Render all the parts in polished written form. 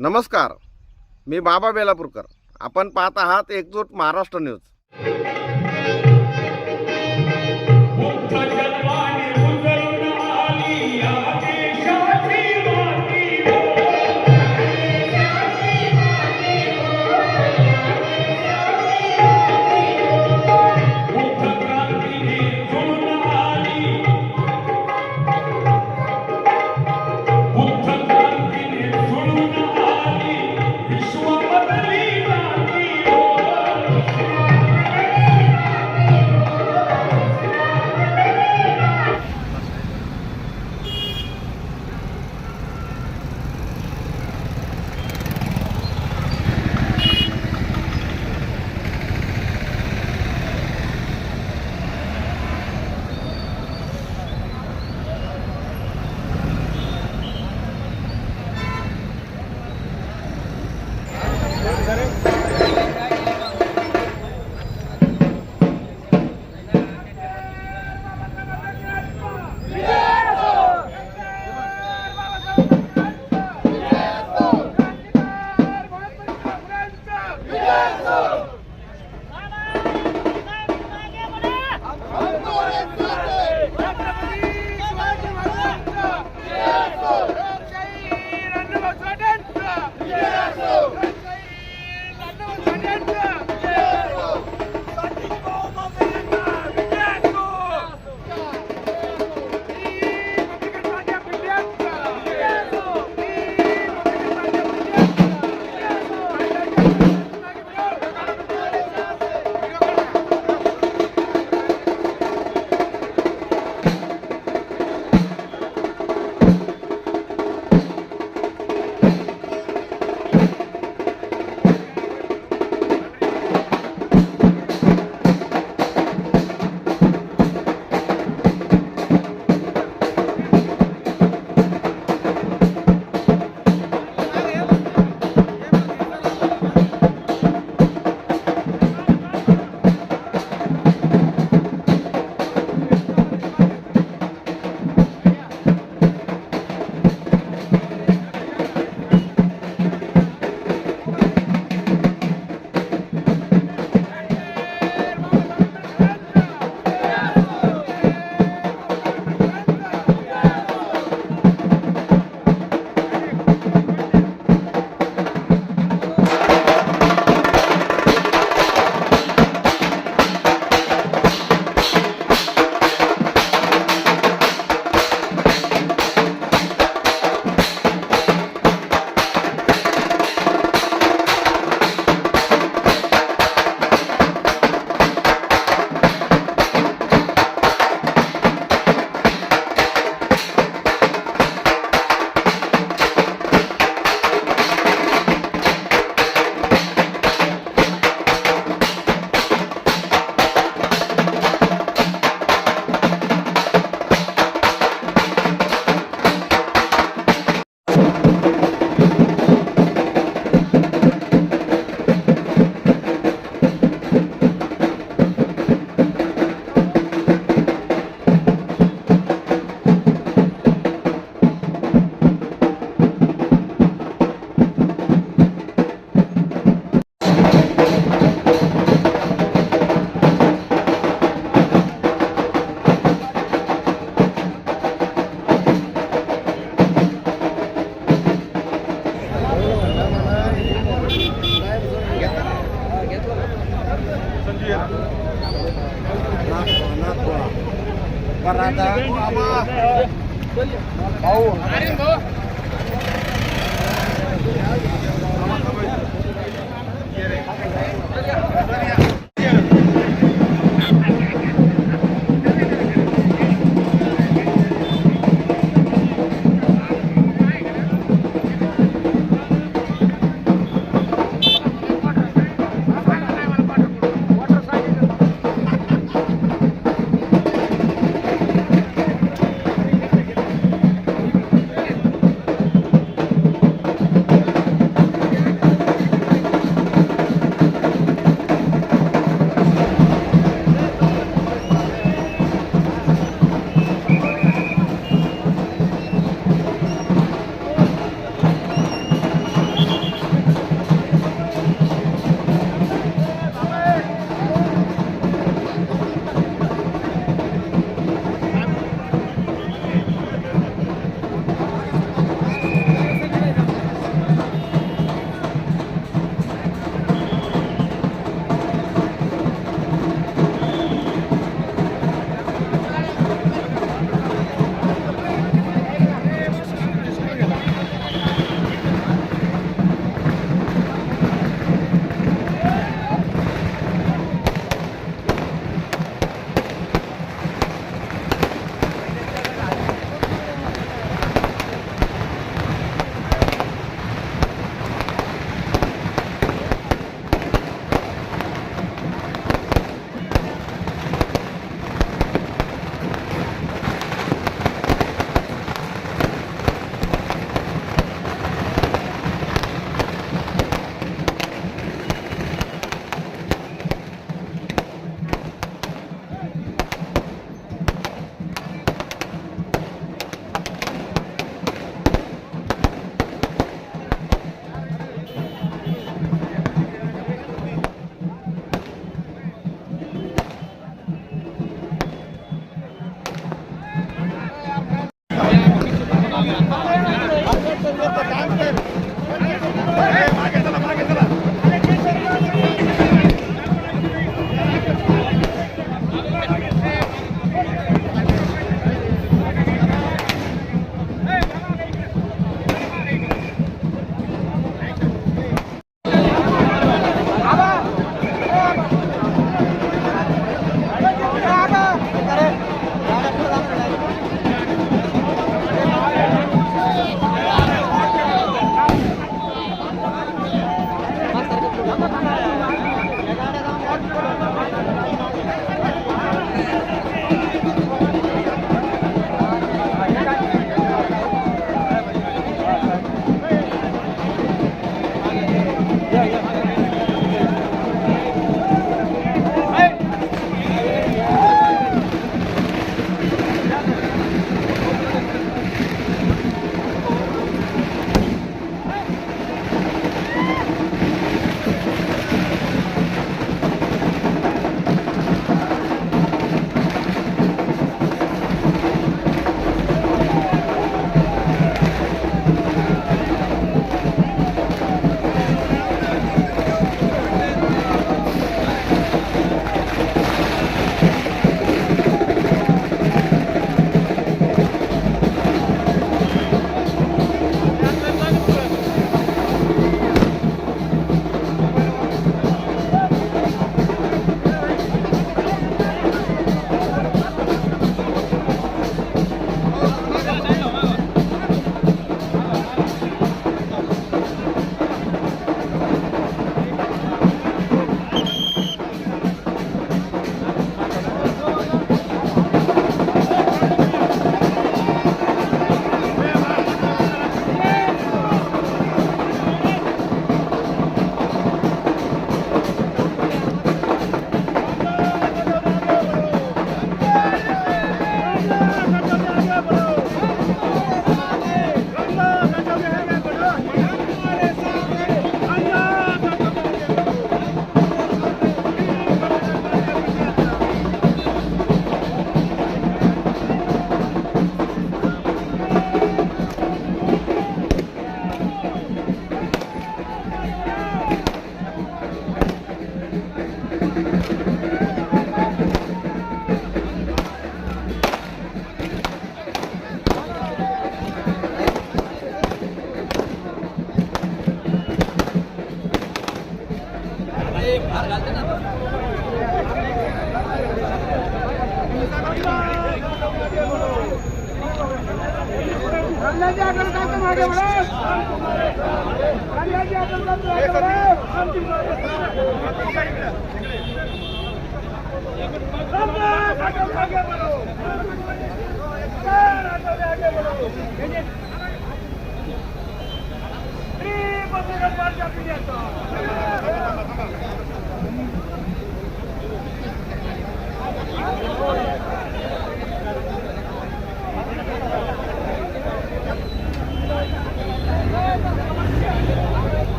नमस्कार, मी बाबा बेलापूरकर. आपण पाहत आहात एकजूट महाराष्ट्र न्यूज.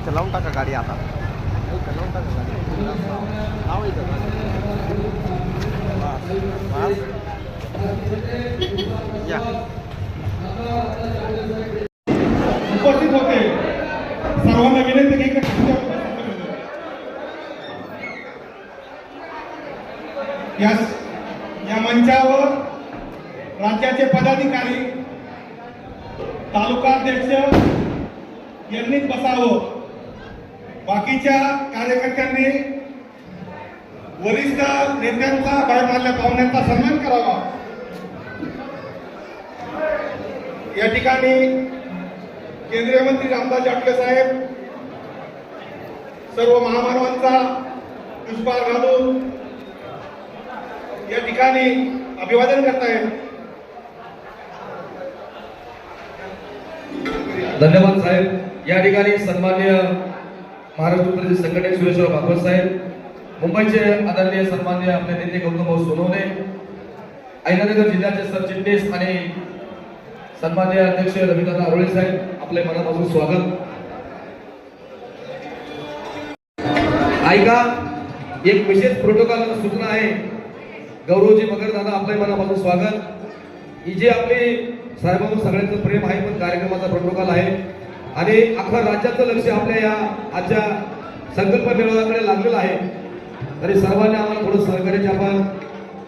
इथं लावून टाका गाडी आता. इथं लावून टाका गाडी. लावा इथं गाडी. या. उपस्थित होते सर्वांना विनंती की या मंचावर राज्याचे पदाधिकारी, तालुकाध्यक्ष यांनीच बसावं. बाकीच्या कार्यकर्त्यांनी वरिष्ठ नेत्यांचा, बाहेरल्या पाहुण्यांचा सन्मान करावा. या ठिकाणी केंद्रीय मंत्री रामदास आठवले साहेब सर्व महामानवांचा पुष्पहार घालून या ठिकाणी अभिवादन करतायत. धन्यवाद साहेब. या ठिकाणी सन्माननीय महाराष्ट्र प्रदेश संघटक सुरेशराव भागवत साहेब, मुंबईचे आदरणीय सन्माननीय आपले नेते गौतम भाऊ सोनवणे, अहिल्यानगर जिल्ह्याचे सरचिटणीस आणि सन्माननीय अध्यक्ष रवींद्रनाथ आरोळे साहेब, आपले मनापासून स्वागत. ऐका, एक विशेष प्रोटोकॉल सूचना आहे. गौरवजी मगर दादा, आपले मनापासून स्वागत. ही जी आपली साहेबांवर सगळ्यांचं प्रेम आहे, पण कार्यक्रमाचा प्रोटोकॉल आहे आणि अख्खं राज्याचं लक्ष आपल्या या आजच्या संकल्प मेळाव्याकडे लागलेलं आहे. तरी सर्वांनी आम्हाला थोडं सहकार्याची आपण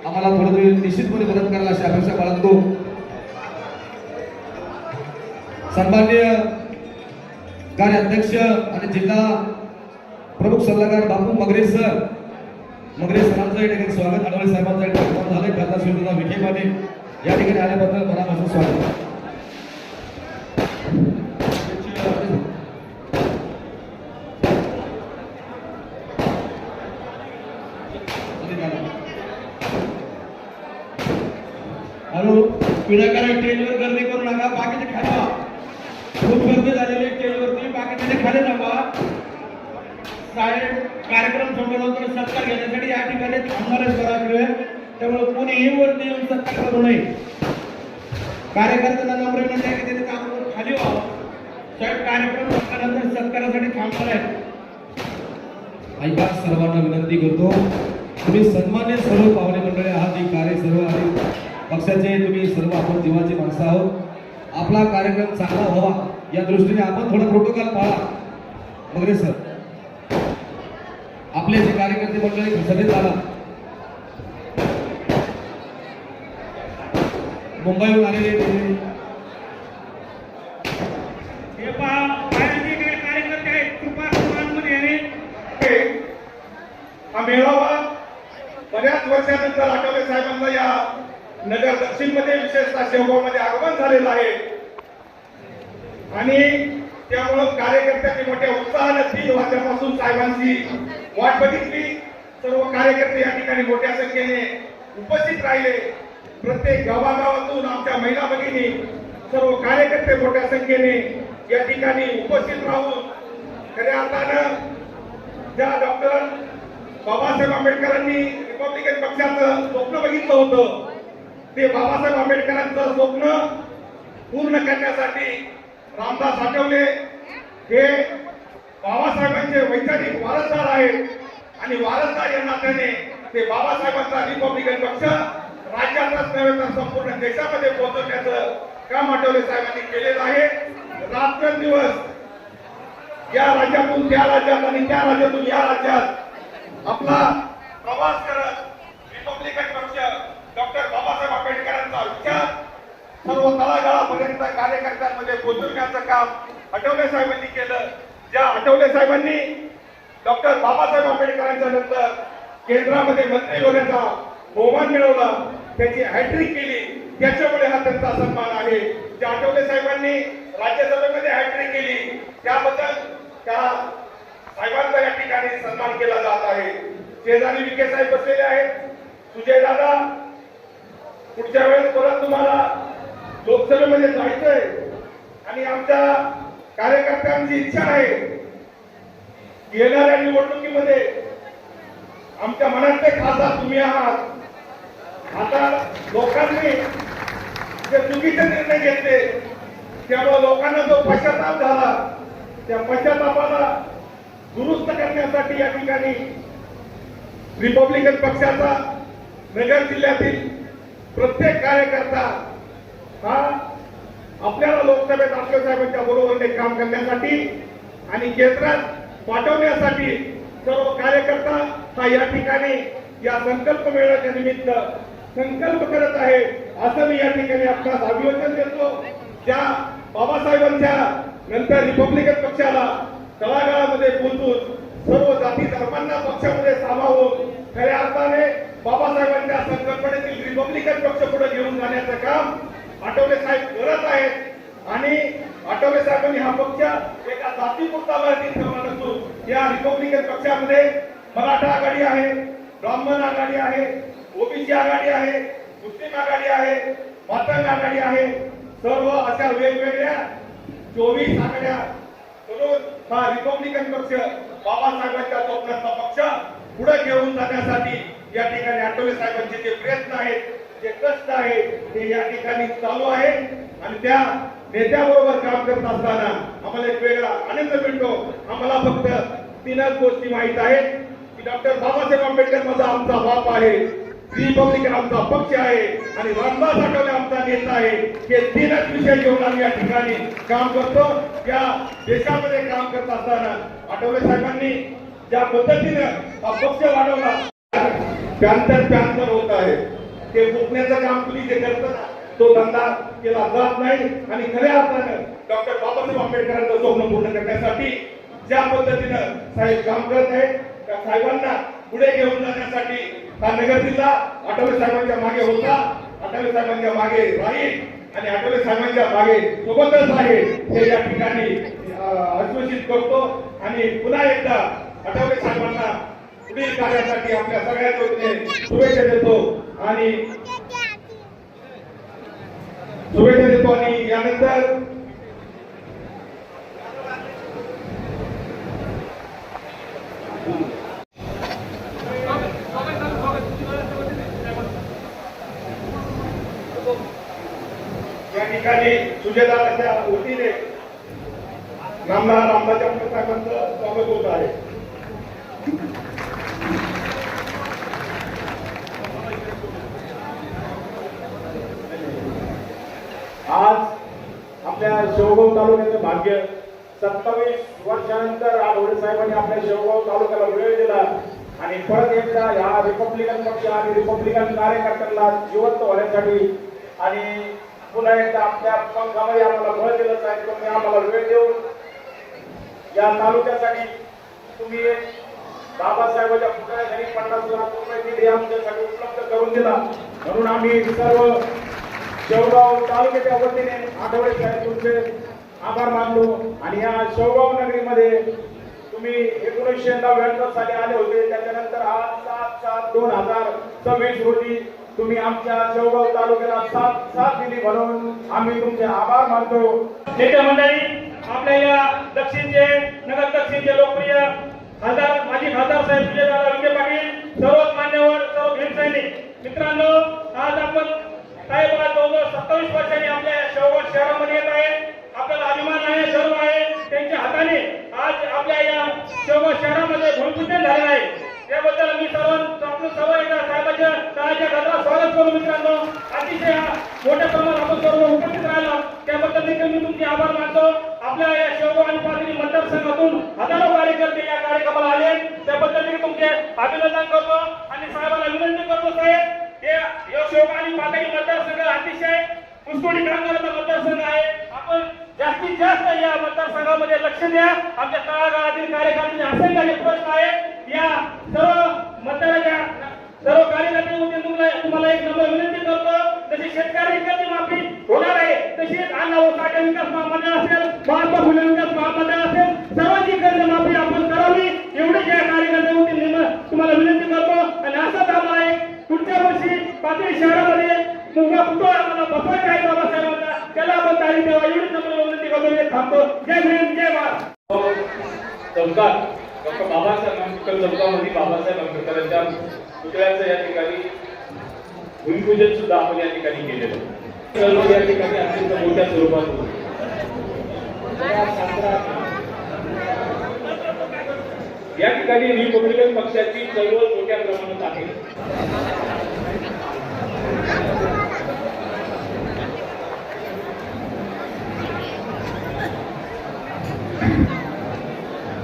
आम्हाला थोडं निश्चितपणे मदत करायला अशी अपेक्षा बाळगतो. सन्माननीय कार्याध्यक्ष आणि जिल्हा प्रमुख सल्लागार बापू मगरे सर, मगरे सरांचं या ठिकाणी स्वागत. आढळले साहेबांचं या ठिकाणी झालंय. खासदार शिवदादा विखे पाटील या ठिकाणी आल्याबद्दल मनापासून स्वागत. हॅलो, विनाकारण स्टेजवर गर्दी करू नका. बाकीचे खाली व्हा. खूप गर्दी झालेली स्टेजवरती, बाकीचे खाली थांबा. साहेब कार्यक्रम संपल्यानंतर सत्कार घेण्यासाठी या ठिकाणी थांबणारच करावे. त्यामुळे कोणीही वरती येऊन सत्कार करू नये. कार्यकर्त्यांना नम्र विनंती आहे की त्यांनी काम खाली व्हावं. साहेब कार्यक्रम संपल्यानंतर सत्कारासाठी थांबणार आहेत. ऐका, सर्वांना विनंती करतो, तुम्ही सन्मान्य सर्व पाहुणे मंडळी आहात. ही कार्य सर्व आहे पक्षाचे, तुम्ही सर्व आपण जीवाची माणसं आहोत. आपला कार्यक्रम चांगला व्हावा या दृष्टीने आपण थोडा प्रोटोकॉल पाळा. मगरे सर, आपले जे कार्यकर्ते मंडळी सभेत आला, मुंबईहून आलेले हे पहा, बाहेरचे कार्यकर्ते आहेत, कृपा मध्ये येणे. हा मेळावा बऱ्याच वर्षानंतर आठवले साहेबांचा या नगर दक्षिण मध्ये, विशेषतः शेवगावमध्ये आगमन झालेलं आहे आणि त्यामुळं कार्यकर्त्यांनी मोठ्या उत्साहाने 3 वाजल्यापासून साहेबांची वाट बघितली. सर्व कार्यकर्ते या ठिकाणी मोठ्या संख्येने उपस्थित राहिले. प्रत्येक गावागावातून आमच्या महिला भगिनी, सर्व कार्यकर्ते मोठ्या संख्येने या ठिकाणी उपस्थित राहून खऱ्या अर्थानं ज्या डॉक्टर बाबासाहेब आंबेडकरांनी रिपब्लिकन पक्षाचं स्वप्न बघितलं होतं ते बाबासाहेब आंबेडकरांचं स्वप्न पूर्ण करण्यासाठी रामदास आठवले हे बाबासाहेबांचे वैचारिक वारसदार आहेत आणि वारसदार या नात्याने ते बाबासाहेबांचा रिपब्लिकन पक्ष राज्यातच नव्हे तर संपूर्ण देशामध्ये पोहोचवण्याचं काम आठवले साहेबांनी केलेलं आहे. रात्रंदिवस या राज्यातून त्या राज्यात आणि त्या राज्यातून या राज्यात आपला प्रवास करत रिपब्लिकन पक्ष डॉक्टर बाबासाहेब आंबेडकरांचा विचार सर्व तळागाळापर्यंत कार्यकर्त्यांमध्ये पोहोचवण्याचं काम आठवले साहेबांनी केलं. ज्या आठवले साहेबांनी डॉक्टर बाबासाहेब आंबेडकरांच्या नंतर केंद्रामध्ये मंत्री होण्याचा बहुमान मिळवला, त्याची हॅट्रिक केली, त्याच्यामुळे हा त्यांचा सन्मान आहे. ज्या आठवले साहेबांनी राज्यसभेमध्ये हॅट्रिक केली त्याबद्दल त्या साहेबांचा या ठिकाणी सन्मान केला जात आहे. शेजारी विखे साहेब बसलेले आहेत. सुजय दादा, पुढच्या वेळेस परत तुम्हाला लोकसभेमध्ये जायचंय आणि आमच्या कार्यकर्त्यांची इच्छा आहे येणाऱ्या निवडणुकीमध्ये आमच्या मनातले खासदार तुम्ही आहात. आता लोकांनी जे चुकीचे निर्णय घेतले त्यामुळे लोकांना जो पश्चाताप झाला त्या पश्चातापाला दुरुस्त करण्यासाठी या ठिकाणी रिपब्लिकन पक्षाचा नगर जिल्ह्यातील प्रत्येक कार्यकर्ता हा आपल्याला लोकसभेत आठवले साहेबांच्या बरोबरीने काम करण्यासाठी आणि केंद्रात पाठवण्यासाठी सर्व कार्यकर्ता हा या ठिकाणी या संकल्प मेळाव्याच्या निमित्त संकल्प करत आहे असं मी या ठिकाणी आपणास अभिवादन देतो. ज्या बाबासाहेबांच्या नंतर रिपब्लिकन पक्षाला तळागाळामध्ये पोहोचून सर्व जाती धर्मांना पक्षामध्ये सामावून खऱ्या अर्थाने बाबासाहेबांच्या संकल्पनेतील रिपब्लिकन पक्ष पुढे घेऊन जाण्याचं काम आठवले साहेब करत आहेत आणि आठवले साहेबांनी हा पक्ष एका जातीपुरता मर्यादित ठेवला नसून या रिपब्लिकन पक्षामध्ये मराठा आघाडी आहे, ब्राह्मण आघाडी आहे, ओबीसी आघाडी आहे, मुस्लिम आघाडी आहे, मातंग आघाडी आहे, सर्व अशा वेगवेगळ्या 24 आघाड्या करून हा रिपब्लिकन पक्ष बाबासाहेबांच्या स्वप्नाचा पक्ष पुढे घेऊन जाण्यासाठी या ठिकाणी आठवले साहेबांचे जे प्रयत्न आहेत, जे कष्ट आहे ते या ठिकाणी चालू आहे आणि त्या नेत्याबरोबर काम करत असताना आम्हाला एक वेगळा आनंद मिळतो. आम्हाला फक्त 3च गोष्टी माहित आहेत की डॉक्टर बाबासाहेब आंबेडकर माझा आमचा बाप आहे, रिपब्लिकन आमचा पक्ष आहे आणि रामदास आठवले आमचा नेता आहे. हे 3च विषय घेऊन आम्ही या ठिकाणी काम करतो. या देशामध्ये काम करत असताना आठवले साहेबांनी ज्या पद्धतीनं हा पक्ष वाढवला प्यांतर होत आहे ते फुकण्याचं काम तुम्ही जे करता ना तो धंदा केला जात नाही आणि खऱ्या अर्थानं डॉक्टर बाबासाहेब आंबेडकरांचं स्वप्न पूर्ण करण्यासाठी ज्या पद्धतीनं साहेब काम करत आहेत त्या साहेबांना पुढे घेऊन जाण्यासाठी हा नगर जिल्हा आठवले साहेबांच्या मागे होता, आठवले साहेबांच्या मागे राहील आणि आठवले साहेबांच्या मागे सोबतच आहे हे या ठिकाणी आश्वासित करतो आणि पुन्हा एकदा आठवले साहेबांना पुढील कार्यासाठी आपल्या सगळ्यांच्या वतीने शुभेच्छा देतो आणि यानंतर या ठिकाणी सुजयदादाच्या वतीने नामदार रामदास आठवले साहेबांचं स्वागत होत आहे. आज आपल्या शेवगाव तालुक्याचं भाग्य 27 वर्षानंतर आठवले साहेबांनी आपल्या शेवगाव तालुक्याला वेळ दिला आणि परत एकदा या रिपब्लिकन पक्ष आणि रिपब्लिकन कार्यकर्त्यांना जिवंत होण्यासाठी आणि पुन्हा एकदा आपल्या पंखामध्ये आम्हाला बळ दिलं साहेब. तुम्ही आम्हाला वेळ देऊन या तालुक्यासाठी तुम्ही बाबासाहेबांच्या पुतळ्यासाठी 50 लाख रुपये निधी आमच्यासाठी उपलब्ध करून दिला म्हणून आम्ही सर्व शेवगाव तालुक्याच्या वतीने आठवले साहेब तुमचे आभार मानलो. आणि या शेवगाव नगरीमध्ये तुम्ही 1999 साली आले होते, त्याच्यानंतर आज 7/7/2026 रोजी तुम्ही आमच्या शेवगाव तालुक्याला साथ दिली म्हणून आम्ही तुमचे आभार मानतो. नेते मंडळी, आपल्या या दक्षिणचे नगर दक्षिणचे लोकप्रिय खासदार माजी खासदार साहेब विजयदादा विखे पाटील, सर्वच मान्यवर, सर्व भीमसैनिक मित्रांनो, आज आपण 27 वर्षांनी आपल्या शेवगाव शहरामध्ये येत आहे. आपल्याला अभिमान आहे, गर्व आहे. त्यांच्या हाताने आज आपल्या या शेवगाव शहरामध्ये भूमिपूजन झालेलं आहे. त्याबद्दल मी आपलं सर्व एकदा साहेबांच्या तळाच्या गजरात स्वागत करू. मित्रांनो, अतिशय मोठ्या प्रमाणात आपण सर्व उपस्थित राहिलो त्याबद्दल देखील मी तुमचे आभार मानतो. आपल्या या शेवगाव आणि पाथरी मतदारसंघातून हजारो कार्यकर्ते या कार्यक्रमाला आले त्याबद्दल मी तुमचे अभिनंदन करतो आणि साहेबांना विनंती करतो. साहेब, हे शेवगाव आणि पाथरी मतदारसंघ अतिशय पुष्कळी कामगारांचा मतदारसंघ आहे. आपण जास्तीत जास्त या मतदारसंघामध्ये लक्ष द्या. आमच्या तळागाळातील कार्यकर्त्यांचे असंख्य प्रश्न आहेत. या सर्व मतदाराच्या सर्व कार्यकर्त्यांना तुम्हाला एक नम्र विनंती करतो. जशी शेतकरी कर्जमाफी होणार आहे तशीच अन्न व साठा विकास महामंडळ असेल, महात्मा फुले विकास महामंडळ असेल, सर्वांची कर्जमाफी आपण करावी एवढीच या कार्यकर्त्यांना तुम्हाला विनंती करतो. आणि असंच आम्हाला एक पुढच्या वर्षी पाथरी शहरामध्ये मुलगा पुतळा आम्हाला बसवायचा आहे बाबासाहेबांचा, त्याला आपण तारीख द्यावा एवढीच नम्र विनंती करतो. मी थांबतो. जय भीम, जय महाराष्ट्र. डॉक्टर बाबासाहेब आंबेडकर चौकामध्ये बाबासाहेब आंबेडकरांच्या पुतळ्याचं या ठिकाणी भूमिपूजन सुद्धा आपण या ठिकाणी केलेलं सर्व या ठिकाणी अत्यंत मोठ्या स्वरूपात होतं. या ठिकाणी रिपब्लिकन पक्षाची चळवळ मोठ्या प्रमाणात आहे.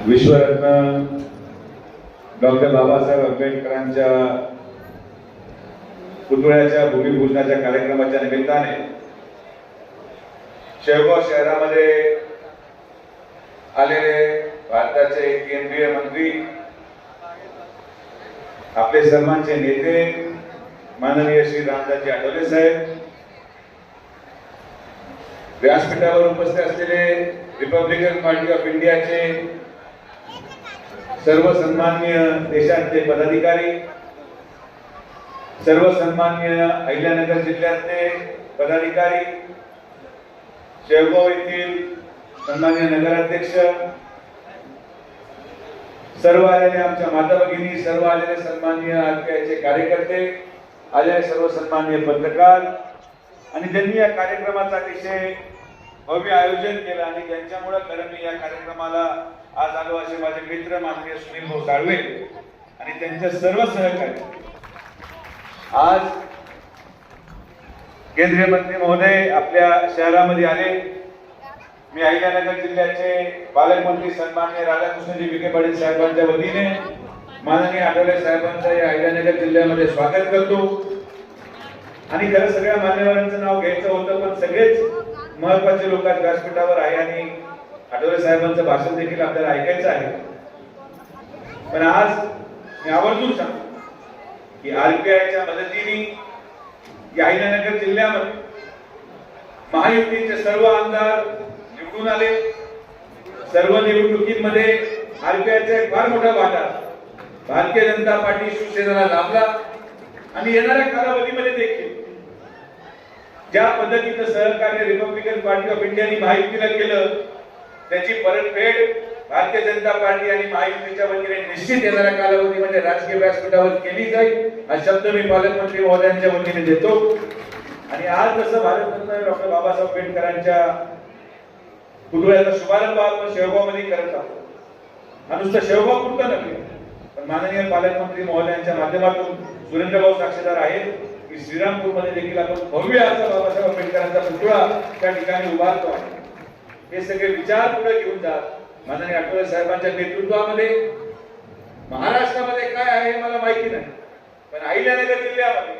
विश्वरत्न डॉक्टर बाबासाहेब आंबेडकरांच्या पुतळ्याच्या भूमिपूजनाच्या कार्यक्रमाच्या निमित्ताने शेवगाव शहरामध्ये आलेले भारताचे केंद्रीय मंत्री, आपले सर्वांचे नेते माननीय श्री रामदासजी आठवले साहेब, व्यासपीठावर उपस्थित असलेले रिपब्लिकन पार्टी ऑफ इंडियाचे सर्व सन्माननीय देशातले पदाधिकारी, सर्व सन्माननीय अहिल्यानगर जिल्ह्यातले पदाधिकारी, शेवगाव येथील सन्माननीय नगराध्यक्ष, सर्व आलेले आमच्या माता भगिनी, सर्व आलेले सन्माननीय आरपीआयचे कार्यकर्ते, आलेले सर्व सन्माननीय पत्रकार आणि ज्यांनी या कार्यक्रमाचा अतिशय भव्य आयोजन केलं आणि ज्यांच्यामुळे खरं मी या कार्यक्रमाला आज आलो असे माझे मित्र माननीय सुनील भाऊ साळवे आणि त्यांचे सर्व सहकारी. आज केंद्रीय मंत्री महोदय आपल्या शहरामध्ये आले. मी अहिल्यानगर जिल्ह्याचे पालकमंत्री सन्माननीय राधाकृष्णजी विखे पाटील साहेबांच्या वतीने माननीय आठवले साहेबांचं या अहिल्यानगर जिल्ह्यामध्ये स्वागत करतो. आणि खरं सगळ्या मान्यवरांचं नाव घ्यायचं होतं पण सगळेच महत्वाचे लोक आज व्यासपीठावर आहे आणि आठवले साहेबांचं भाषण देखील आपल्याला ऐकायचं आहे. पण आज मी आवर्जून सांगतो की आरपीआयच्या मदतीने या अहिल्यानगर जिल्ह्यामध्ये महायुतीचे सर्व आमदार निवडून आले. सर्व निवडणुकीमध्ये आरपीआयचा एक फार मोठा वाटा भारतीय जनता पार्टी शिवसेनेला लाभला आणि येणाऱ्या कालावधीमध्ये देखील ज्या पद्धतीचं सहकार्य रिपब्लिकन पार्टी ऑफ इंडियाने महायुतीला केलं त्याची परतफेड भारतीय जनता पार्टी आणि महायुतीच्या वतीने निश्चित येणाऱ्या कालावधीमध्ये राजकीय व्यासपीठावर केली जाईल हा शब्द मी पालकमंत्री महोदयांच्या वतीने देतो. आणि आज जसं भारतरत्न डॉक्टर बाबासाहेब आंबेडकरांच्या पुतळ्याचा शुभारंभ आपण शेवगावमध्ये करत आहोत. हा नुसतं शेवगाव पुरता नव्हे पण माननीय पालकमंत्री महोदयांच्या माध्यमातून सुरेंद्रभाऊ साक्षीदार आहेत की श्रीरामपूरमध्ये देखील आपण भव्य असा बाबासाहेब आंबेडकरांचा पुतळा त्या ठिकाणी उभारतो आहे. हे सगळे विचार पुढे घेऊन जात माननीय आठवले साहेबांच्या नेतृत्वामध्ये महाराष्ट्रामध्ये काय आहे हे मला माहिती नाही पण अहिल्यानगर जिल्ह्यामध्ये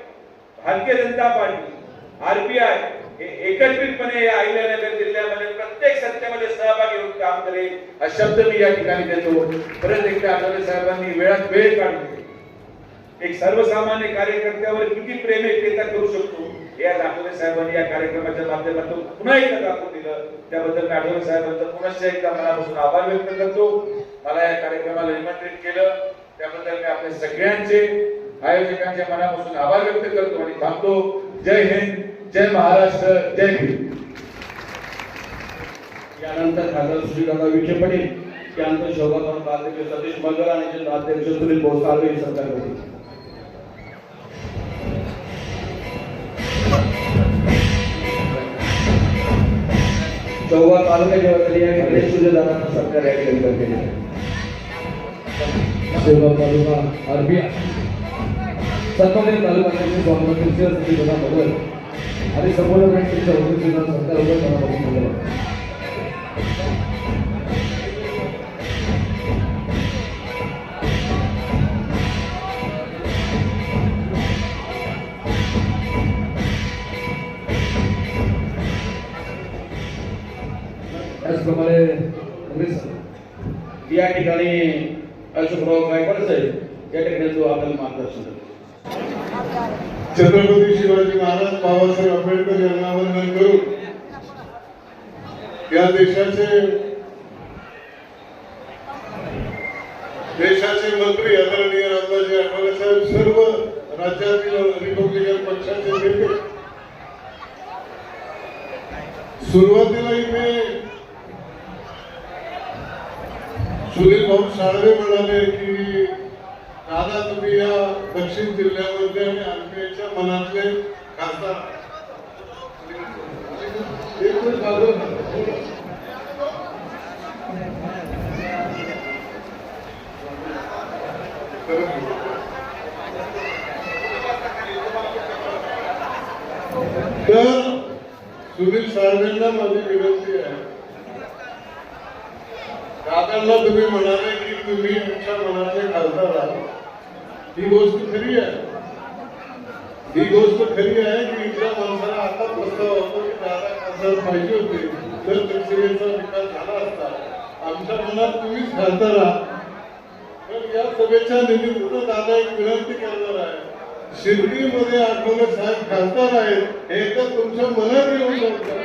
भारतीय जनता पार्टी आरपीआय हे एकत्रितपणे या अहिल्यानगर जिल्ह्यामध्ये प्रत्येक सत्तेमध्ये सहभागी होऊन काम करेल हा शब्द मी या ठिकाणी देतो. परत एकदा आठवले साहेबांनी वेळात वेळ काढून एक सर्वसामान्य कार्यकर्त्यावर किती प्रेम एकता करू शकतो हे आज आठवले साहेबांनी या कार्यक्रमाच्या माध्यमातून पुन्हा एकदा दाखवून दिलं. त्याबद्दल मी आठवले साहेबांचा पुनश्च एकदा मनापासून आभार व्यक्त करतो. मला या कार्यक्रमाला निमंत्रित केलं त्याबद्दल मी आपल्या सगळ्यांचे आयोजकांच्या मनापासून आभार व्यक्त करतो आणि थांबतो. जय हिंद, जय महाराष्ट्र, जय भीम. यानंतर खासदार सुशीलदादा विखे पाटील त्यानंतर शेवगाव तालुक्याचे सतीश मगर आणि जिल्हा अध्यक्ष सुनील भाऊ साळवे सरकार होते. शेवगाव तालुक्याच्या वतीने या ठिकाणी सूर्यदानांना सत्कार या ठिकाणी करण्यात येत आहे. शेवगाव तालुका आरबीआय सन्मानित तालुक्याचे स्वामीमंत्री श्री दादा भगत आणि संपूर्ण बँकेच्या वतीने सत्कार होत आहे. त्याचप्रमाणे या ठिकाणी अशोकराव गायकवाड साहेब या ठिकाणी जो आपल्याला मार्गदर्शन करतो. छत्रपती शिवाजी महाराज बाबासाहेब आंबेडकर यांना वंदन करून या देशाचे मंत्री आदरणीय रामदासजी आठवले साहेब, सर्व राज्यातील रिपब्लिकन पक्षाचे नेते, सुरुवातीला इथे सुनील भाऊ साळवे म्हणाले की दादा तुम्ही या दक्षिण जिल्ह्यामध्ये आणि आरपीआयच्या मनातले खासदार. तर सुनील साळवेंना माझी विनंती आहे, दादांना तुम्ही म्हणाले की तुम्ही तुमच्या मनातले खासदार आहात, ही गोष्ट खरी आहे. ही गोष्ट खरी आहे की इथल्या माणसाला आता प्रस्ताव होतो की दादा खासदार पाहिजे होते तर दक्षिणेचा विकास झाला असता. आमच्या मनात तुम्हीच खासदार आहात. तर या सभेच्या निमित्तानं दादा एक विनंती करणार आहे, शिर्डीमध्ये आठवले साहेब खासदार आहेत हे तर तुमच्या मनात येऊन जातं,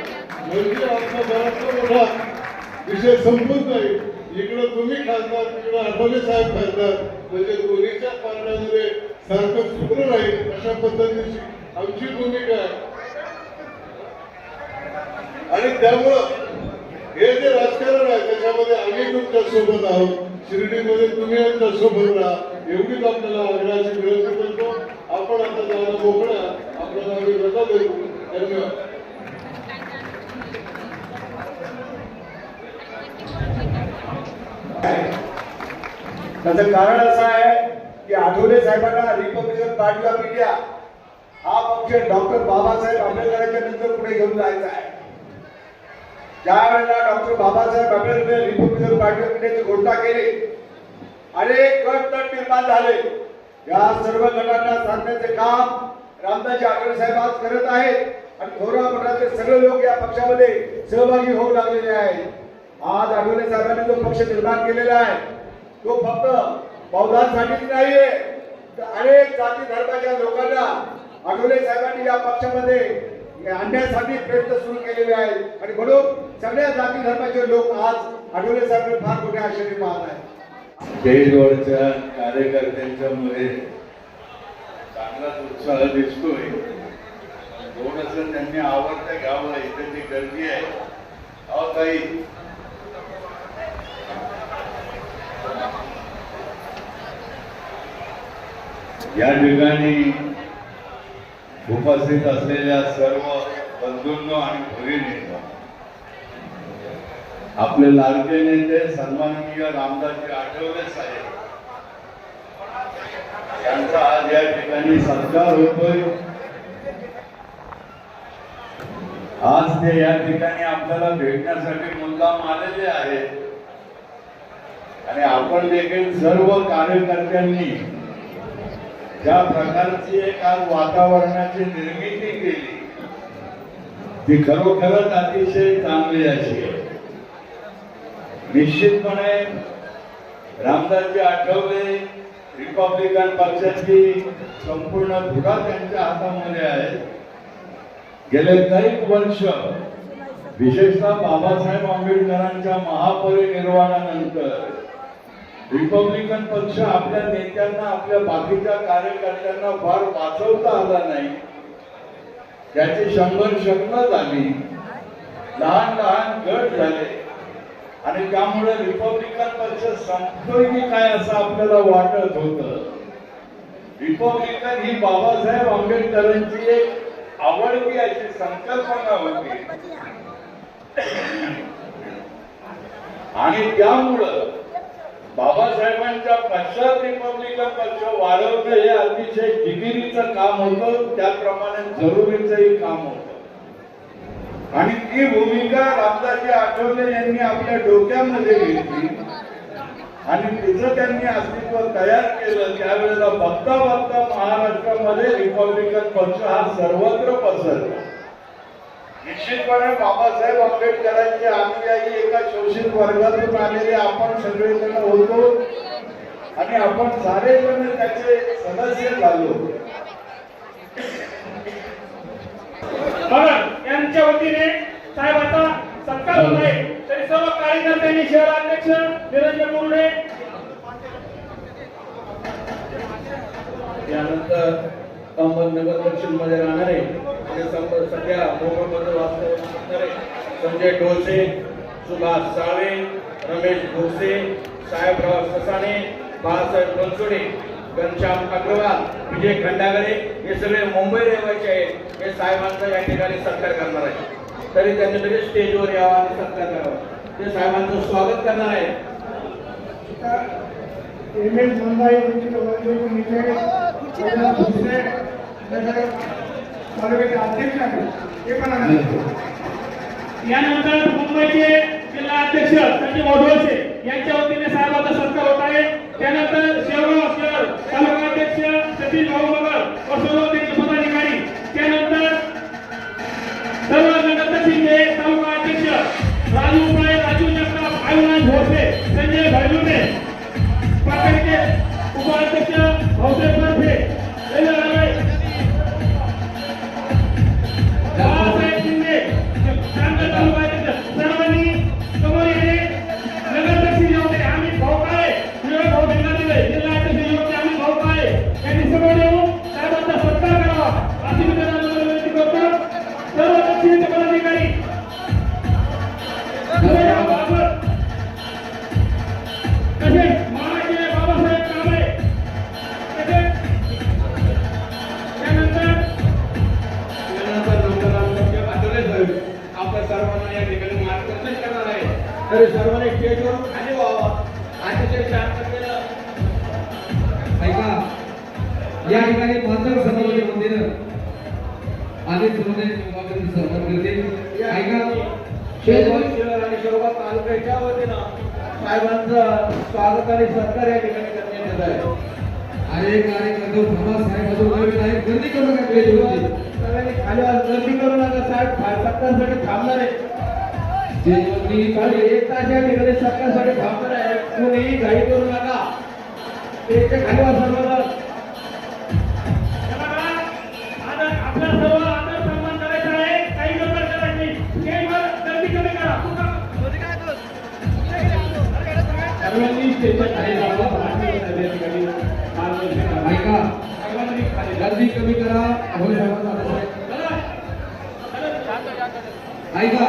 म्हणजे आमचा बराचसा मोठा विषय संपून जाईल. इकडं तुम्ही खासदार, तिकडं आठवले साहेब खासदार, म्हणजे दोन्हीच्या पारड्यामध्ये सारखं सुरू राहील अशा पद्धतीची आमची भूमिका आहे. आणि त्यामुळं हे जे राजकारण आहे त्याच्यामध्ये आम्ही तुमच्या सोबत आहोत. शिर्डीमध्ये तुम्ही आमच्या सोबत राहा एवढीच आपल्याला आग्रहाची विनंती करतो. आपण आता जायला मोकळ्या, आपल्याला आम्ही रजा देऊ. धन्यवाद. त्याचं कारण असं आहे की आठवले साहेबांना रिपब्लिकन पार्टी ऑफ इंडिया हा पक्ष डॉक्टर बाबासाहेब आंबेडकरांच्या नंतर पुढे घेऊन जायचा आहे. ज्यावेळेला doctor Babasaheb Ambedkar Republican party of इंडियाची घोषणा केली, अनेक गट निर्माण झाले. या सर्व गटांना साधण्याचे काम रामदासजी आठवले साहेब आज करत आहेत आणि थोरा गटाचे सगळे लोक या पक्षामध्ये सहभागी होऊ लागलेले आहेत. आज आठवले साहेबांनी जो पक्ष निर्माण केलेला आहे तो फक्त बौद्धांसाठीच नाहीये, तर अनेक जाती धर्माच्या लोकांना आठवले साहेबांनी या पक्षामध्ये आणण्यासाठी प्रयत्न सुरू केलेले आहेत. आणि म्हणून सगळ्या जाती धर्माचे लोक आज आठवले साहेबांना फार मोठ्या आशेने पाहत आहेत. देशभरच्या कार्यकर्त्यांच्या मध्ये चांगलाच उत्साह दिसतोय. थोडंसं त्यांनी आवडतं घ्यावं, इथे जी गर्दी आहे. अहो ताई, या ठिकाणी उपस्थित असलेल्या सर्व बंधूंनो आणि भगिनींनो, आपले लाडके नेते सन्माननीय रामदासजी आठवले साहेब यांचा आज या ठिकाणी सत्कार होतोय. आज ते या ठिकाणी आपल्याला भेटण्यासाठी मुद्दाम आलेले आहेत आणि आपण देखील सर्व कार्यकर्त्यांनी ज्या प्रकारची एक आज वातावरणाची निर्मिती केली ती खरोखरच अतिशय चांगली अशी आहे. निश्चितपणे रामदासजी आठवले रिपब्लिकन पक्षाची संपूर्ण धुरा त्यांच्या हातामध्ये आहे. गेले कैक वर्ष विशेषतः बाबासाहेब आंबेडकरांच्या महापरिनिर्वाणानंतर रिपब्लिकन पक्ष आपल्या नेत्यांना, आपल्या बाकीच्या कार्यकर्त्यांना फार वाचवता आला नाही. त्याची शक्न झाली, लहान लहान गट झाले आणि त्यामुळे रिपब्लिकन पक्ष संपतोय की काय असं आपल्याला वाटत होतं. रिपब्लिकन ही बाबासाहेब आंबेडकरांची एक आवडती अशी संकल्पना होती आणि त्यामुळं बाबासाहेबांच्या पश्चात रिपब्लिकन पक्ष वाढवणं हे अतिशय जिकिरीचं काम होतं, त्याप्रमाणे जरुरीचंही काम होतं. आणि ती भूमिका रामदासजी आठवले यांनी आपल्या डोक्यामध्ये घेतली आणि तिचं त्यांनी अस्तित्व तयार केलं. त्यावेळेला बघता बघता महाराष्ट्रामध्ये रिपब्लिकन पक्ष हा सर्वत्र पसरला. निश्चितपणे बाबासाहेब आंबेडकरांचे अनुयायी एका शोषित वर्गातून आलेले आपण सगळेजण होतो आणि आपण सारेजण त्याचे सदस्य झालो. यांच्या वतीने साहेबांचा सत्कार होत आहे. तरी सर्व कार्यकर्त्यांनी शहराध्यक्ष निरंजन मुरडे, यानंतर अहमदनगर दक्षिण मध्ये राहणारे सध्या मुंबईमध्ये वास्तव्य करणारे संजय डोसे, सुभाष साळवे, रमेश भोसे, साहेबराव ससाणे, बाळासाहेब बनसोडे, घनश्याम अग्रवाल, विजय खंडागरे हे सगळे मुंबई रहिवासी आहेत. हे साहेबांचा या ठिकाणी सत्कार करणार आहे. तरी त्यांनी लगेच स्टेजवर यावं आणि सत्कार करावा. ते साहेबांचं स्वागत करणार आहे. यानंतर मुंबईचे जिल्हा अध्यक्ष संजय मोढवसे यांच्या वतीने साहेबांचा सत्कार होत आहे. त्यानंतर शेवगाव शहर तालुका अध्यक्ष सतीश भाऊ मगर व सर्व त्यांचे पदाधिकारी, त्यानंतर सर्व नगर शिंदे तालुका अध्यक्ष राजू उपाळे, राजू जगताप, अविनाश भोसले, संजय भैलुने, पाथर्डीचे उपाध्यक्ष भाऊसाहेब बर्फे, बाळासाहेब शिंदे, चांदर तालुका अध्यक्ष, सर्वांनी समोर येणे. नगराध्यक्ष होते आम्ही भाऊ काळे, विवेक भाऊ भिंगादिले, जिल्हा अध्यक्ष होते आम्ही भाऊ काळे यांनी समोर येऊन साहेबांचा सत्कार करावा अशी मी त्यांना विनंती करतो. सर्व दक्षिणेचे पदाधिकारी तसेच महाराष्ट्र बाबासाहेब कांबळे, तसेच त्यानंतर आपल्या सर्वांना या ठिकाणी मार्गदर्शन करणार आहे. तरी सर्वांनी स्टेजवर खाली व्हावं. अतिशय शांततेनं ऐका. या ठिकाणी पाचक समाजाचे मंदिर आधी समाजाचे सहभाग करते. ऐका, शहर आणि शहरात तालुक्याच्या वतीनं साहेबांचं स्वागत आणि सत्कार या ठिकाणी करण्यात येत आहे. अरे कार्यकर्ते थांबा, साहेब अजून आहे, गर्दी करू नका. सगळ्यांनी खाली गर्दी करू नका. साहेब सत्कारसाठी थांबणार आहे. एक तास या ठिकाणी सत्कारसाठी थांबणार आहे. कोणीही घाई करू नका. त्याच्या खाली सर्व आपला सर्व आदर सन्मान करायचा आहे. काही गडबड करायची नाही. स्टेजवर गर्दी कमी करा. सर्वांनी स्टेजच्या खाली जावं. या ठिकाणी ऐका, गर्दी कमी करा. ऐका,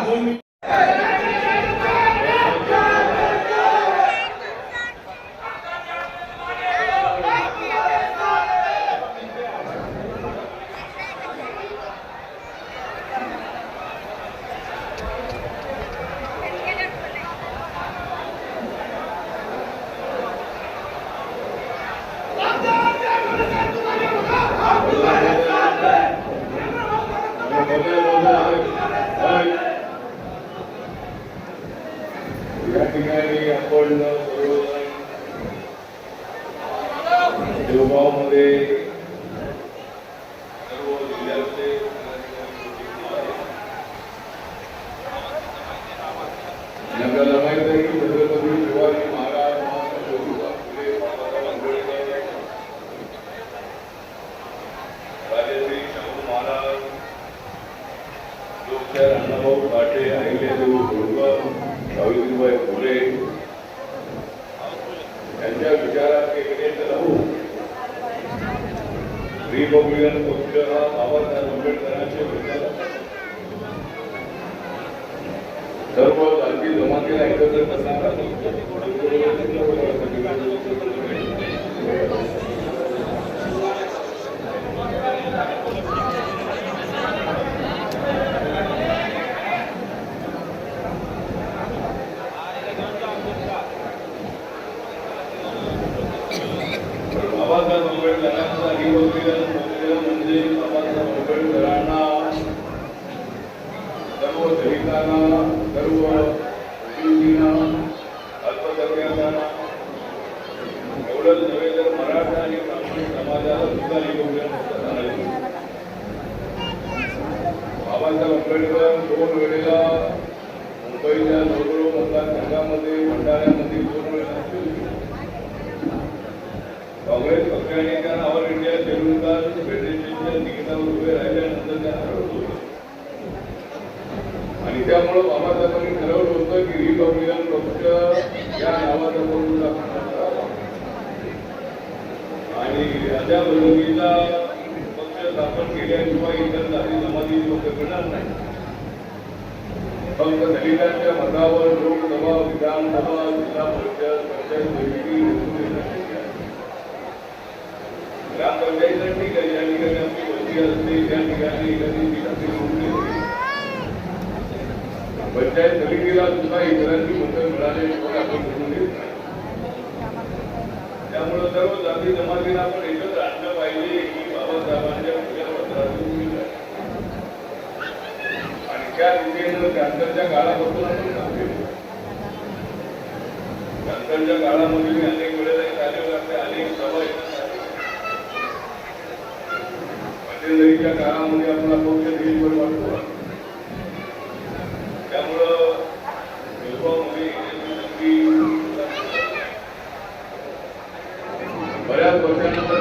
या ठिकाणी आपण देवगावमध्ये सर्व जिल्ह्यातले आपल्याला माहित आहे की छत्रपती शिवाजी महाराज, ज्योतिबा फुले, बाबासाहेब आंबेडकर, राजश्री शाहू महाराज, लोकशाहीर अण्णाभाऊ साठे, अहिल्यादेवी होळकर, सावित्रीबाई फुले यांच्या विचारात एकनेत राहून रिपब्लिकन पक्ष हा बाबासाहेब आंबेडकरांचे विचार सर्व जाती जमातीला एकत्र करणारा दलितांना, सर्व ओबीसींना, अल्पसंख्याकांना, एवढंच नव्हे तर मराठा आणि ब्राह्मण समाजाला सुद्धा रिपब्लिकन पक्ष आणायचं. बाबासाहेब आंबेडकर 2 वेळेला मुंबईच्या जोगळो मतदारसंघामध्ये, भंडाऱ्यामध्ये 2 वेळेला काँग्रेस पक्षाने त्यांना ऑल इंडिया शेड्यूल कास्ट फेडरेशनच्या तिकिटावर उभे राहिल्यानंतर त्यांना ठरवलं आणि त्यामुळं बाबासाहेबांनी ठरवलं होतं की रिपब्लिकन पक्ष या नावाचा करून टाकण्यात आणि अशा पद्धतीचा पक्ष स्थापन केल्याशिवाय इतर जाती जमाती लोक मिळणार नाही. फक्त दलितांच्या मतावर लोकसभा, विधानसभा, जिल्हा परिषद, पंचायत समिती ग्रामपंचायत ठीक आहे, ज्या ठिकाणी आमची वस्ती असते त्या ठिकाणी एखादी पंचायत समितीला सुद्धा इतरांची मतं मिळाल्याशिवाय आपण करून देत नाही. त्यामुळे सर्व जाती जमातीला आपण एकत्र आणलं पाहिजे ही बाबासाहेबांच्या पत्रातून आणि त्या दिशेनं कॅन्सरच्या काळापासून आपण काम केलं. कॅन्सरच्या काळामध्ये मी अनेक वेळेला आलेलो असते, अनेक सभा मध्यंतरीच्या काळामध्ये आपण अपक्ष देशभर वाटतो. त्यामुळं बऱ्याच वर्षानंतर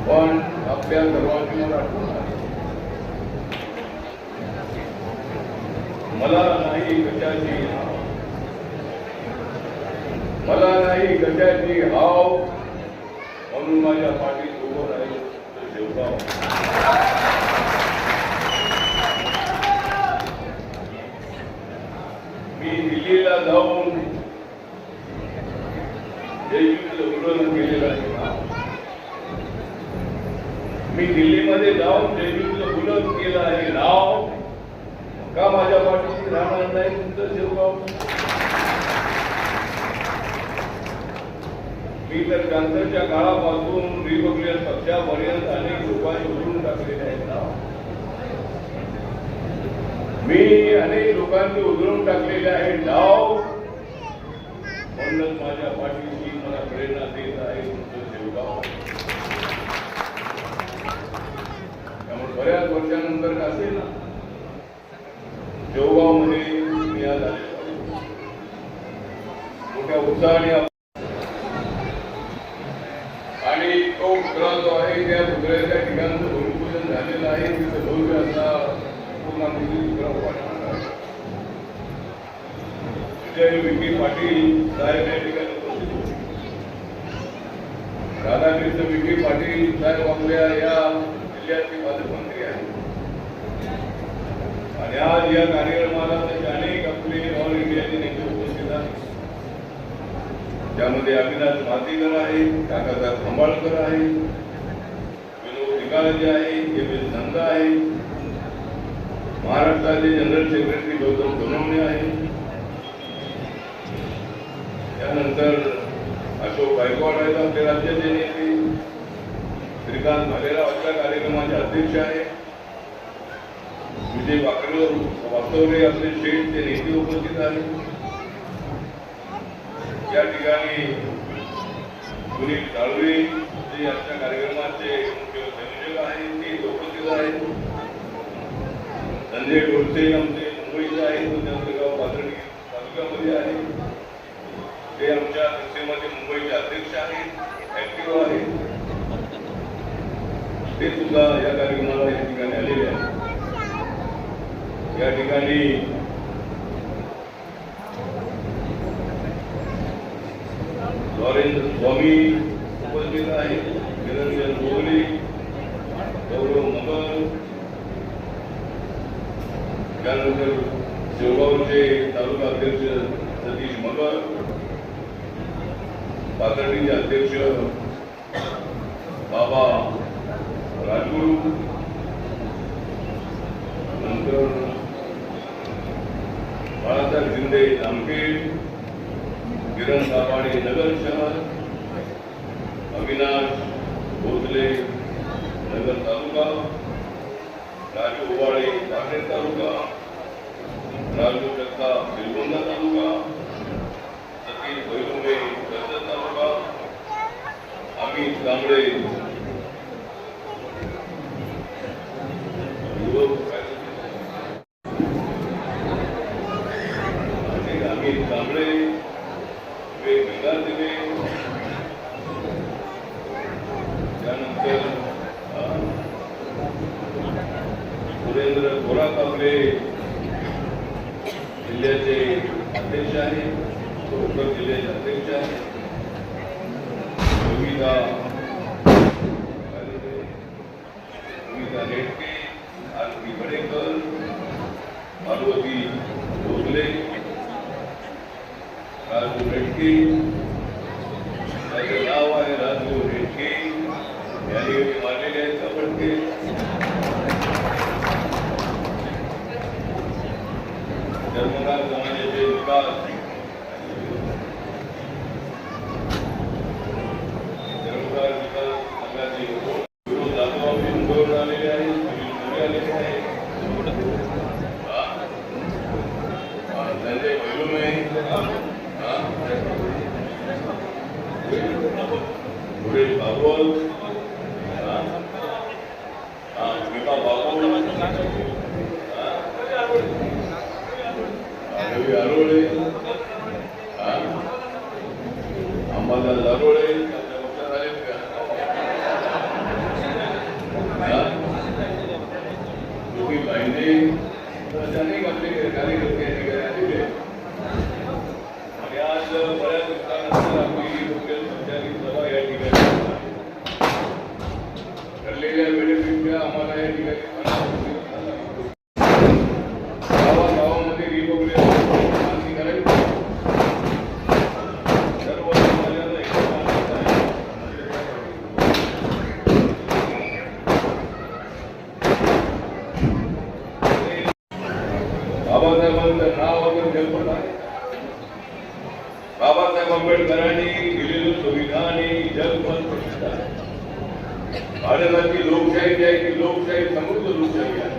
पण आपल्या सर्वांची मला नाही कशाची हाव म्हणून माझ्या पाठीत उभं राहील तर शेवगाव. मी दिल्लीला जाऊन जययुतीचं उल्लंघन केलेलं आहे. मी दिल्लीमध्ये जाऊन जययुतीचं उल्लंघन केलं आहे. नाव का माझ्या पाठीशी राहणार नाही तुमचं शेवगाव? मी तर कॅन्सरच्या काळापासून रिपब्लिकन पक्षापर्यंत अनेक लोकांनी उचलून टाकलेले आहेत. मी अनेक लोकांनी उधळून टाकलेले आहे डाव. म्हणूनच माझ्या पाठीशी मला प्रेरणा देत आहे तुमचं शेवगाव. त्यामुळे बऱ्याच वर्षानंतर असेल ना शेवगाव मध्ये मी आज आले मोठ्या उत्साहाने आणि तो पुतळा जो आहे त्या पुतळ्याच्या ठिकाणचं भूमिपूजन झालेलं आहे. तिथं भव्य असा विखे पाटील साहेब या ठिकाणी उपस्थित होते. राधाकृष्ण विखे पाटील साहेब आपल्या या जिल्ह्याचे पालकमंत्री आहेत आणि आज या कार्यक्रमाला अनेक आपले ऑल इंडियाचे नेते उपस्थित आहेत. त्यामध्ये अविनाश मातेकर आहे, काकासाहेब खंबाळकर आहे, विनोद निकाळजे आहे, एम.एस. नंदा आहे, महाराष्ट्राचे जनरल सेक्रेटरी गौतम सोनवणे आहे. त्यानंतर अशोक गायकवाड आहेत आपले राज्याचे नेते. श्रीकांत भालेराव आपल्या कार्यक्रमाचे अध्यक्ष आहे. विजय वास्तवरे आपले स्टेटचे नेते उपस्थित आहेत. या ठिकाणी सुनील काळवे जे आजच्या कार्यक्रमाचे मुख्य संयोजक आहेत ते उपस्थित आहेत. संजय डोरसे आमचे मुंबईचे आहेत, त्यांचं गाव पाथर्डी तालुक्यामध्ये आहे. ते आमच्या संस्थेमध्ये मुंबईचे अध्यक्ष आहेत, ऍक्टिव्ह आहेत. ते सुद्धा या कार्यक्रमाला या ठिकाणी आलेले आहेत. या ठिकाणी नरेंद्र स्वामी उपस्थित आहेत, निरंजन बोगले, गौरव मगर, त्यानंतर शेवगावचे तालुका अध्यक्ष सतीश मगर, पाथर्डीचे अध्यक्ष बाबा राजगुरू, नंतर बाळासाहेब शिंदे जामखेड, किरण साबाडे नगर शहर, अविनाश भोसले नगर तालुका, राजू उबाळे पारनेर तालुका, राजू जगता बिलगुंदा तालुका, सतीश भैरुंगे कर्जत तालुका, अमित कांबळे अमित कांबळे गंगादेवे, त्यानंतर सुरेंद्र गोरा कांबळे जिल्ह्याचे अध्यक्ष आहेत, उत्तर जिल्ह्याचे अध्यक्ष आहेत, सुविधा नेटके, आरती बडेकर, पार्वती भोसले, राजू रेटके, त्याचे नाव आहे राजू रेटके, यांनी मारलेले आहेत चपटके. धर्मदार समाजाचे विकास, धर्मदार विकास संघाचे विरोध जाधव मुंबईवरून आलेले आहेत, मुंबई आलेले आहेत, संजय भैरुमे, सुरेश भागवत, विभा बाबू, रवी आरोळे, अंबादास आरोळे, तुम्ही पाहिजे अनेक आपले कार्यकर्ते या ठिकाणी आलेले आणि आज बऱ्याच दिवसानंतर आपली लोकल संचालित सभा या ठिकाणी ठरलेल्या वेळेपेक्षा आम्हाला या ठिकाणी गावागावामध्ये रिपब्लिक करायचं, सर्व समाजाला एकत्र आणायचं आहे. बाबासाहेबांचं नाव आपण जपत आहे. बाबासाहेब आंबेडकरांनी दिलेलं संविधान ही जगभर प्रसिद्ध आहे. भारताची लोकशाही जी आहे ती लोकशाही समृद्ध लोकशाही आहे.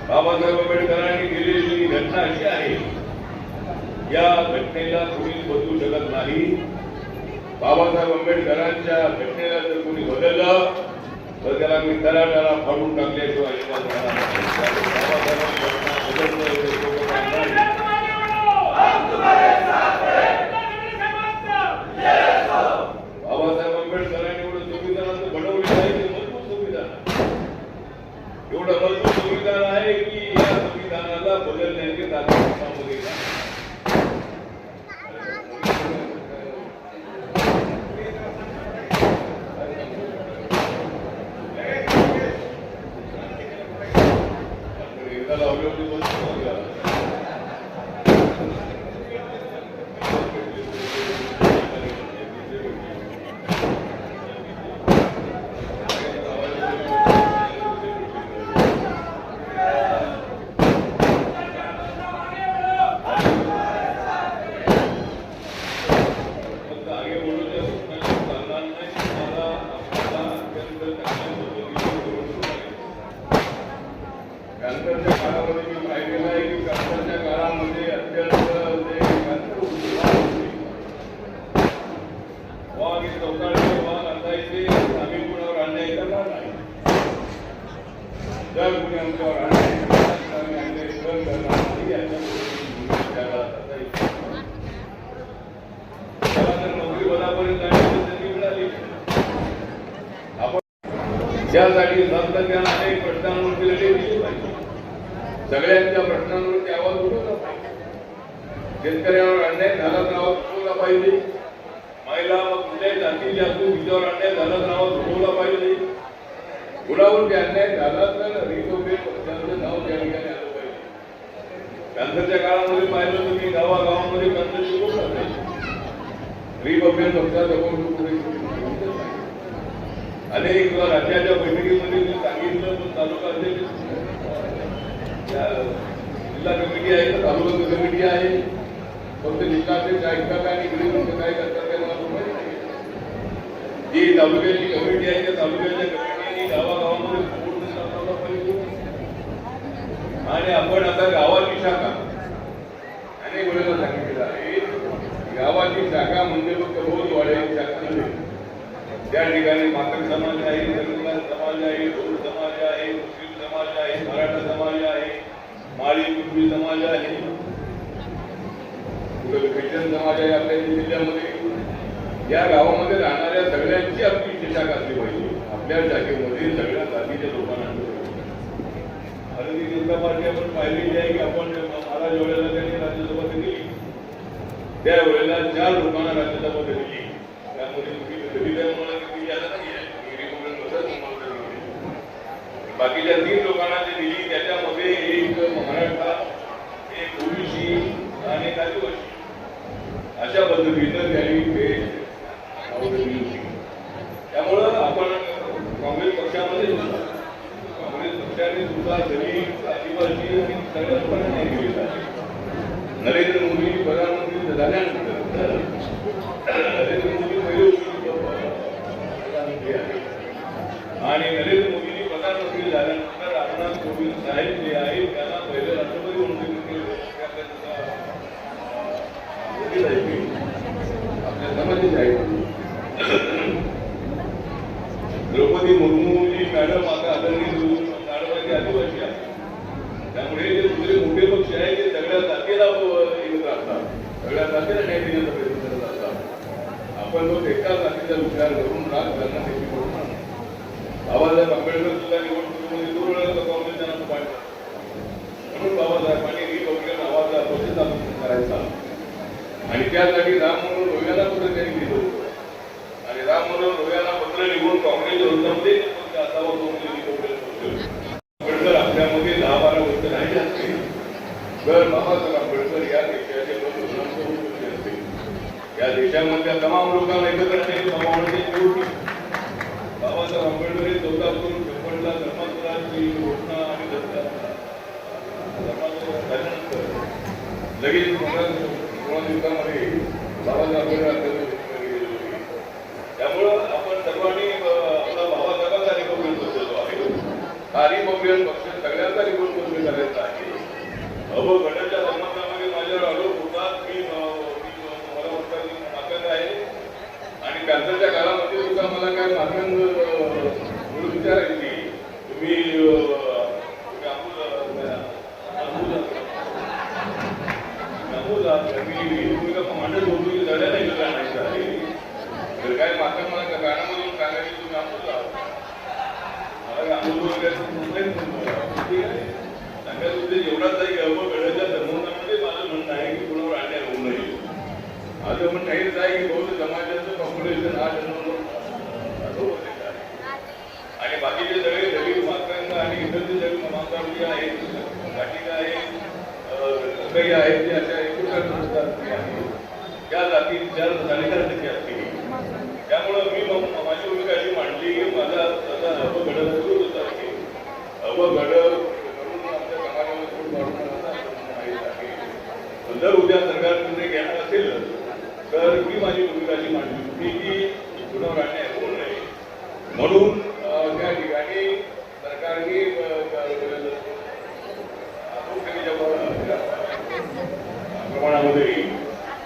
बाबासाहेब आंबेडकरांनी दिलेली घटना अशी आहे, या घटनेला कोणी बदलू शकत नाही. बाबासाहेब आंबेडकरांच्या घटनेला जर कोणी बदललं तर त्याला मी तराटाला फाडून टाकल्याशिवाय बाबासाहेबांची घटना बाबासाहेब आंबेडकरांनी एवढं संविधानाचं बनवलेलं आहे ते मजबूत संविधान आहे. एवढं मजबूत संविधान आहे की या संविधानाला बदलण्याचे ताकदीमध्ये एकदा लावले कॅन्सरच्या काळामध्ये मी पाहिलेलं आहे की कॅन्सरच्या काळामध्ये अत्यंत वाघ चौकाळचे वाघ असायचे, आम्ही कुणावर अन्याय करणार नाही. जर कुणी आमच्यावर अन्याय करणार आम्ही अन्याय सहन करणार नाही याच्या असायची. त्याला जर नोकरी पदापर्यंत जाण्याची संधी मिळाली आपण त्यासाठी सातत्याने अनेक प्रश्नांवरती लढे दिले पाहिजे. सगळ्यांच्या प्रश्नांवरती आवाज उठवला पाहिजे. शेतकऱ्यावर अन्याय झाला तर आवाज उठवला पाहिजे. महिला मग कुठल्याही जातीच्या असू तिच्यावर अन्याय झाला तर आवाज उठवला पाहिजे. कुणावरती अन्याय झाला तर रिपब्लिक पक्षाचं नाव त्या ठिकाणी आलं पाहिजे. कॅन्सरच्या काळामध्ये पाहिलं तर मी गावागावामध्ये कॅन्सरची लोक असायचे. रिपब्लिक पक्षाचं अनेक राज्याच्या बैठकीमध्ये मी सांगितलं पण तालुका अध्यक्ष जिल्हा कमिटी आहे तर तालुका कमिटी आहे. फक्त जिल्हाध्यक्ष ऐकतात आणि इकडे काय करतात ते मला माहिती नाही. जी तालुक्याची कमिटी आहे त्या तालुक्याच्या कमिटीने गावागावामध्ये बोर्ड स्थापना पाहिजे. त्याप्रमाणे आपण आता गावाची शाखा अनेक वेळेला सांगितलेलं आहे. गावाची शाखा म्हणजे फक्त रोज वाड्याची शाखा नव्हे. त्या ठिकाणी मातक समाज आहे, दलित समाज आहे, बौद्ध समाज आहे, मुस्लिम समाज आहे, मराठा समाज आहे, माळी कुणबी समाज आहे, ख्रिश्चन समाज आहे आपल्या जिल्ह्यामध्ये. या गावामध्ये राहणाऱ्या सगळ्यांची आपली शाखा असली पाहिजे. आपल्या शाखेमध्ये सगळ्या जातीच्या लोकांना भारतीय जनता पार्टी आपण पाहिलेली आहे की आपण मला ज्या वेळेला त्यांनी राज्यसभा दिली त्यावेळेला 4 लोकांना राज्यसभा दिली. त्यामध्ये दलितांमुळे दिली असं नाही आहे, बाकीच्या 3 लोकांना जी दिली त्याच्यामध्ये एक मराठा, एक ओबीसी आणि एक आदिवासी अशा पद्धतीनं त्यांनी ते दिली होती. त्यामुळं आपण काँग्रेस पक्षामध्ये काँग्रेस पक्षाने सुद्धा दलित, आदिवासी आणि सगळ्या लोकांना न्याय दिलेला आहे. नरेंद्र मोदी प्रधानमंत्री झाल्यानंतर नरेंद्र मोदी पहिले प्रधानमंत्री आहे आणि नरेंद्र मोदींनी प्रधानमंत्री झाल्यानंतर रामनाथ कोविंद साहेब जे आहेत त्यांना पहिले राष्ट्रपती म्हणून आपल्या समाजाचे आहेत. द्रौपदी मुर्मू जी मॅडम आता आदरणीय मॅडम आदिवासी आहे. त्यामुळे जे दुसरे मोठे पक्ष आहे ते सगळ्या जातीला येत राहतात, सगळ्या जातीला न्याय देण्याचा प्रयत्न करत असतात. आपण तो एका जातीचा विचार करून राग घालणं त्याची करून बाबासाहेब आंबेडकर सुद्धा निवडणुकीमध्ये 2 वेळा काँग्रेस त्यांना पाडलं. म्हणून बाबासाहेबांनी रिपब्लिकन नावाचा पक्ष स्थापन करायचा आणि त्यासाठी राम मनोहर लोहियाला पत्र त्यांनी दिलं होतं आणि राम मनोहर लोहियाला पत्र लिहून काँग्रेस विरोधामध्ये असावा तो आंबेडकर आपल्यामध्ये 10-12 वर्ष राहिले असते तर बाबासाहेब आंबेडकर या देशाचे प्रमुख असते. या देशामधल्या तमाम लोकांना एकत्र समावण्याची होती. बाबासाहेब आंबेडकर हे 1456 धर्मांतराची घोषणा आणि धर्मांतर झाल्यानंतर लगेच 16 दिवसामध्ये बाबासाहेब आंबेडकर त्यामुळं आपण सर्वांनी आपला बाबासाहेबांचा रिपब्लिकन पक्ष जो आहे हा रिपब्लिकन पक्ष सगळ्यांचा रिपब्लिकन पक्ष करायचा आहे. गटाच्या संबंधामध्ये माझ्यावर आरोप होतात की मला वाटतं की मातंग आहे आणि कॅन्सरच्या काळामध्ये सुद्धा मला काय मातंग म्हणून विचारायची तुम्ही मांडत होतो की लढ्या नाही झाली तर काय मात्र मला गाण्यामधून सांगायची तुम्ही आमूल मला आमूल वगैरे सांगायचं होते एवढाच आहे गळ्याच्या धर्मामध्ये माझं म्हणणं आहे की कुणावर अन्याय होऊ नये. माझं म्हणणं हेच आहे की बौद्ध समाजाचं पॉप्युलेशन 8 आणि बाकीचे सगळे दलित मातंग आणि इतर जे मातावली जे आहेत घाटिका आहेत काही आहेत जे अशा 19% त्या जाती 4-4.5% असतील. त्यामुळं मी माझी भूमिका अशी मांडली की माझा त्याचा अवघड सुरू होता की अवघड करून आमच्या समाजामध्ये खूप वाढून जर उद्या सरकार निर्णय घेणार असेल तर मी माझी भूमिका अशी मांडली होती की कुणावर अन्याय होऊ नये म्हणून त्या ठिकाणी सरकारने प्रमाणामध्ये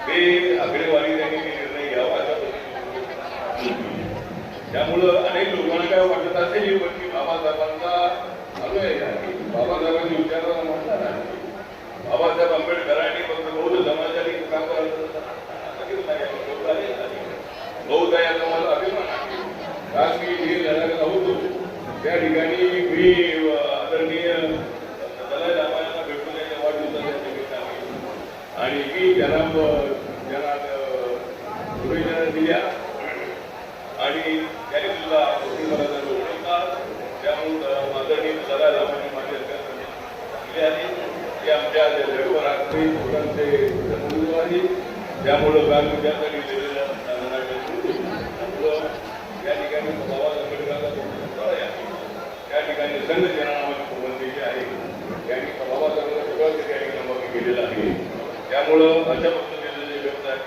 ते आकडेवारी त्यांनी निर्णय घ्यावा अशा त्यामुळं अनेक लोकांना काय वाटत असेल पण की बाबासाहेबांचा चालू आहे का बाबासाहेबांनी विचारायला म्हणणार आहे. बाबासाहेब आंबेडकरांनी फक्त बौद्ध समाजाने काम करायचं बौद्ध याचा मला अभिमान आहे कारण मी हे लढायला होतो त्या ठिकाणी मी आदरणीय दलाई लामांना भेटून त्याच्या वाढदिवसाच्या निमित्ताने आणि मी त्यांना शुभेच्छा दिल्या आणि त्यांनी सुद्धा मला ओळखतात. त्यामुळे आदरणीय दलाई लामांनी माझ्या सांगितले आहे की आमच्या जगभर आजही लोकांचे जन्मदिन आहे त्यामुळं गाव त्यासाठी दिलेल्या त्या ठिकाणी बाबासाहेब आंबेडकरांचा स्थळ आहे त्या ठिकाणी संघ नावाची प्रबंधी जी आहे त्यांनी बाबासाहेबांना सगळं त्या ठिकाणी नमक केलेलं आहे. त्यामुळं अशा पद्धतीने जे व्यवसाय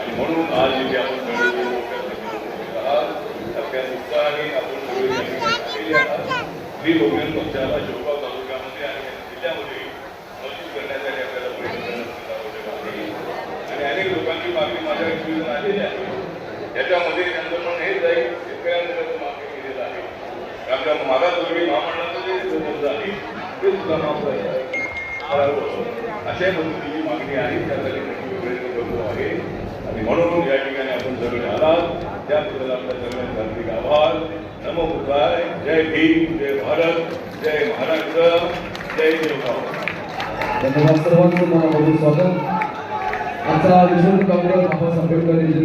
आणि म्हणून आज इथे आपण अत्यंत उत्साहाने आपण सगळे आहात मी बहुजन पक्षाला शेवगाव तालुक्यामध्ये आणि जिल्ह्यामध्ये मजबूत करण्यासाठी आपल्याला प्रयत्न करावे लागले आणि अनेक लोकांची मागणी माझ्या विरोधात आलेली आहे. याच्यामध्ये त्यांचं म्हणणं हेच आहे, शेतकऱ्यांचं मागणी केलेलं आहे. आमच्या मागासवर्गीय महामंडळाचं जे संबंध आहे ते सुद्धा माफ अशा पद्धतीची मागणी आहे. त्यासाठी नक्की प्रयत्न करतो आहे आणि म्हणून या ठिकाणी आपण सगळे आलात त्याबद्दल आपल्या सगळ्यांचे हार्दिक आभार. नमो बुद्धाय. जय भीम, जय भारत, जय महाराष्ट्र, जय देवगाव. धन्यवाद सर्वांचं मनापासून स्वागत. आजचा विश्व काँग्रेस बाबासाहेब आंबेडकर यांची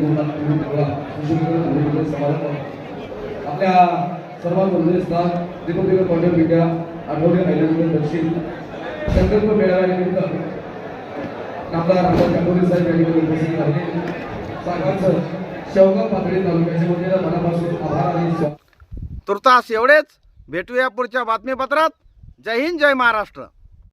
समारंभ आपल्या सर्वांमध्ये स्थान रिपब्लिकन कॉन्टेंट मीडिया आठवडे हायलाइट दक्षिण संकल्प मेळाव्यानिमित्त आमदार रामदास गांगुर्डे साहेब यांनी उपस्थित राहिले. सर्वांचं शेवगाव पातळी तालुक्याच्या वतीनं मनापासून आभार आणि स्वागत. तुर्तास एवढेच. भेटूया पुढच्या बातमीपत्रात. जय हिंद, जय महाराष्ट्र.